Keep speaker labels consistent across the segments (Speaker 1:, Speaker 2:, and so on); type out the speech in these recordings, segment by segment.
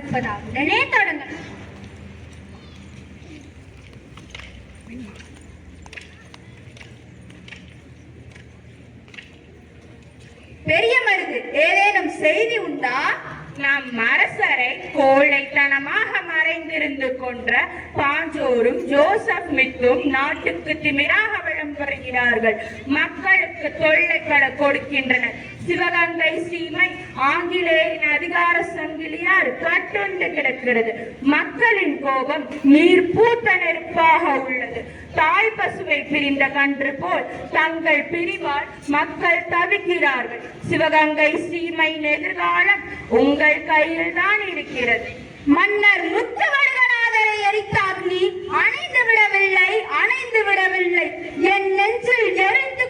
Speaker 1: இருப்பதா? உடனே தொடங்க. பெரிய மருது, ஏதேனும் செய்தி உண்டா?
Speaker 2: நம் அரசரை கோழைத்தனமாக மறைந்திருந்து கொன்ற பாஞ்சோரும் ஜோசப் மித்தும் நாட்டுக்கு திமிராக விளம்புகிறார்கள். மக்களுக்கு தொல்லைகளை கொடுக்கின்றனர். சிவகங்கை சீமை ஆங்கிலேயரின் அதிகார சங்கிலியால் கட்டுண்டு கிடக்கிறது. மக்களின் கோபம் நீர் பூத்த நெருப்பாக உள்ளது. தாய் பசுவை பிரிந்த கன்று போல் தங்கள் பிரிவால் மக்கள் தவிக்கிறார்கள். சிவகங்கை சீமையின் எதிர்காலம் உங்கள் கையில் தான் இருக்கிறது.
Speaker 1: மன்னர் முத்துவடுகநாதரை எரித்தார் நீ அணைந்து விடவில்லை, அணைந்து விடவில்லை. என் நெஞ்சில் எரிந்து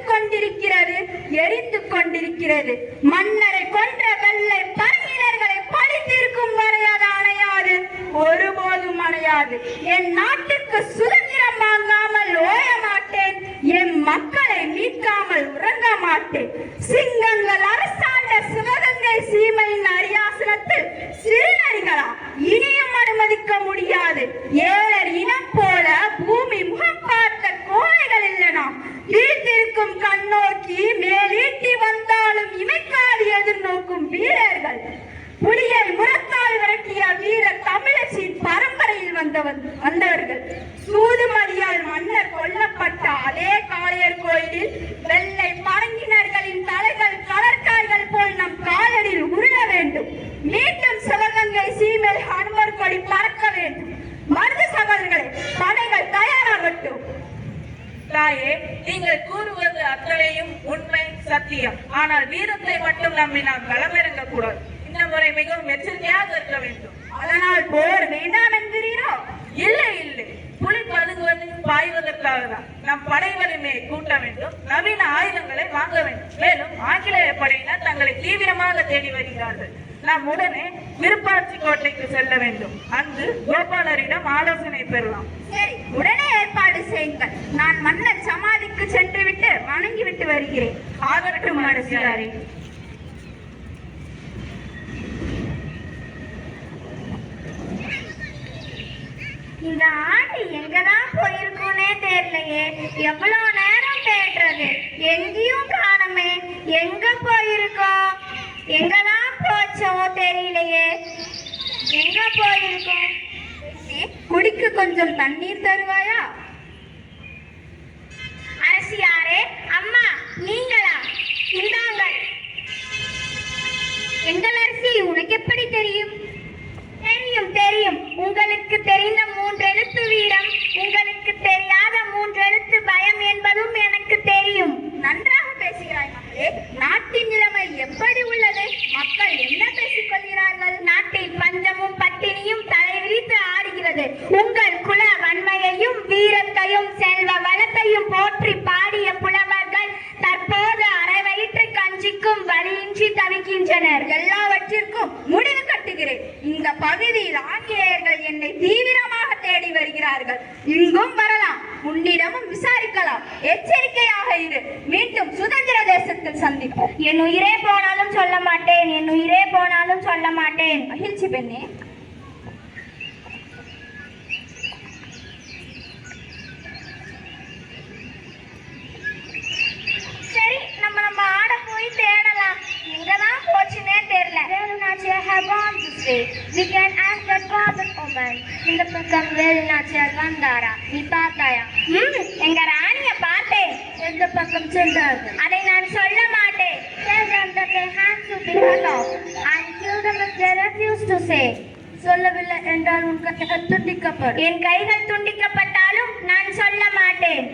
Speaker 1: கொண்டிருக்கிறது. மன்னரை கொன்ற வெள்ளை பரங்கினர்களை பழி தீர்க்கும் வரை அது அணையாது, ஒருபோதும் அணையாது. என் நாட்டுக்கு சுதந்திரம் வாங்காமல் ஓய மாட்டேன். என் மக்களை மீட்காமல் உறங்க மாட்டேன். சிங்கங்கள் அரசாண்ட சிவகங்கை சீமையின் அரியாசனத்தில் சிறுநரிகளா இனியும் அனுமதிக்க முடியாது. ஏழர் இனம் போல பூமி முகம் பார்த்த கோழைகள் இல்லனா வீட்டிற்கும் கண்ணோக்கி மேலீட்டி வந்தாலும் இமைக்காது எதிர்நோக்கும் வீரர்கள். புலியை முரத்தால் விரட்டிய வீர தமிழச்சின் பரம்பரையில் வந்தவர்கள். சூதுமதியால் மன்னர் கொல்லப்பட்ட அதே காளையர் கோயிலில் வெள்ளை பரங்கினர்களின் தலைகள் கடற்காய்கள் போல் நம் காலடியில் உருள வேண்டும். மீண்டும் சிவகங்கை சீமையில் ஹனுமர் கொடி பறக்க வேண்டும். மருது சகோதரர்களே, படைகள் தயாராகட்டும்.
Speaker 2: தாயே, நீங்கள் கூறுவது அத்தனையும் உண்மை, சத்தியம். ஆனால் வீரத்தை மட்டும் நம்பி நாம் களமிறங்க கூடாது. இந்த முறை மிகவும் எச்சரிக்கையாக இருக்க வேண்டும்.
Speaker 1: அதனால் போர் வேண்டாம் என்கிறீரோ?
Speaker 2: இல்லை இல்லை, புலி பதுங்குவது பாய்வதற்காக தான். நம் படை வலிமையை கூட்ட வேண்டும், நவீன ஆயுதங்களை வாங்க வேண்டும். மேலும் ஆங்கிலேய படையினர் தங்களை தீவிரமாக தேடி வருகிறார்கள். நாம் உடனே விருப்பாட்சி கோட்டைக்கு செல்ல வேண்டும். அங்கு கோபாலரிடம் ஆலோசனை பெறலாம்.
Speaker 1: சரி, உடனே ஏற்பாடு செய்யுங்கள். நான் மன்னர் சமாதிக்கு சென்று விட்டு வணங்கிவிட்டு வருகிறேன்.
Speaker 2: ஆகட்டும் அரசியாரே.
Speaker 1: இந்த ஆண்டு எங்கதான் போயிருக்கோனே தெரியலையே. எவ்வளவு நேரம் தேடுறது, எங்கேயும் காணமே. எங்க போயிருக்கோம், எங்கதான் போச்சோ தெரியலையே. எங்க போயிருக்கோம்? குடிக்க கொஞ்சம் தண்ணீர் தருவாயா? அரசியாரே, அம்மா நீங்களா? இந்தாங்கள். எங்கள் அரசி, உனக்கு எப்படி தெரியும்? தெரியும் தெரியும். உங்களுக்கு தெரிந்த 3 எழுத்து வீரம், உங்களுக்கு தெரியாத 3 எழுத்து பயம் என்பதும் எனக்கு தெரியும். நன்றாக பேசுகிறாய் மகளே. நாட்டின் நிலைமை எப்படி உள்ளது? மக்கள் என்ன பேசிக் கொள்கிறார்கள்? நாட்டில் பஞ்சமும் பட்டினியும் தலைவிரித்து ஆடுகிறது. உங்கள் குல வன்மையையும் வீரத்தையும் செல்வ வளத்தையும் போற்றி பாடிய புலவர்கள் தற்போது அரை வயிற்று கஞ்சிக்கும் வழியின்றி தவிக்கின்றனர். எல்லாவற்றிற்கும் முடிவு கட்டுகிறேன். இந்த பகுதியில் ஆங்கிலேயர்கள் என்னை தீவிரமாக தேடி வருகிறார்கள். இங்கும் வரலாம், உன்னிடமும் விசாரிக்கலாம். எச்சரிக்கையாக இரு. மீண்டும் சுதந்திர தேசத்தில் சந்திப்போம். என் உயிரே போனாலும் சொல்ல மாட்டேன், என் உயிரே போனாலும் சொல்ல மாட்டேன். மகிழ்ச்சி பெண்ணே. சரி, நம்ம ஆட போய் தேடலாம். எங்கதான் போச்சுன்னே தெரியல. Velu Nachiyar have gone this way. We can ask that prophet woman. இந்த பக்கம் வேலுநாச்சியார் வந்தாரா? நீ பார்த்தாயா? எங்க ராணிய பார்த்தேன். எந்த பக்கம் சென்றார்கள்? அதை நான் சொல்ல மாட்டேன். Tell them that their hands will be cut off and kill them if they refuse to say. சொல்லவில்லை என்றால் உன் கைகள் துண்டிக்கப்படும். என் கைகள் துண்டிக்கப்பட்டாலும் நான் சொல்ல மாட்டேன்.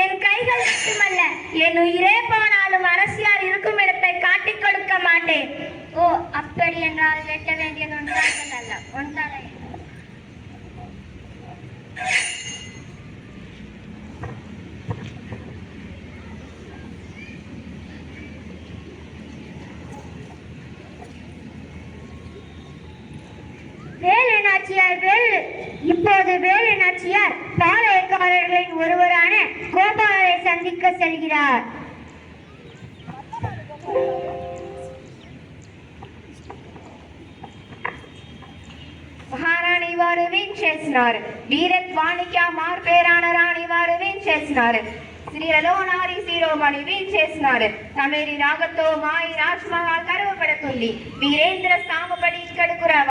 Speaker 1: என் கைகள் மட்டுமல்ல, என் உயிரே போனாலும் அரசியார் இருக்கும் இடத்தை காட்டிக் கொடுக்க மாட்டேன். ஓ, அப்படி என்றால் வெட்ட வேண்டியது ஒன்றார்கள் அல்ல, ஒன்றாக. இப்போது வேலு நாச்சியார் பாளையக்காரர்களின் ஒருவரான கோபாலரை சந்திக்க செல்கிறார். విన్ చేస్తున్నారు. వీరత్వానికి ఆ మార్పేరాన రాణి వారు విన్ చేస్తున్నారు. స్త్రీలలో నారీ శిరోమణి విన్ చేస్తున్నారు. తమిళి రాగతో మాయి రాజ్మహల్ కరువపడుతుంది. వీరేంద్ర సామపడి ఇక్కడకు రావాలి.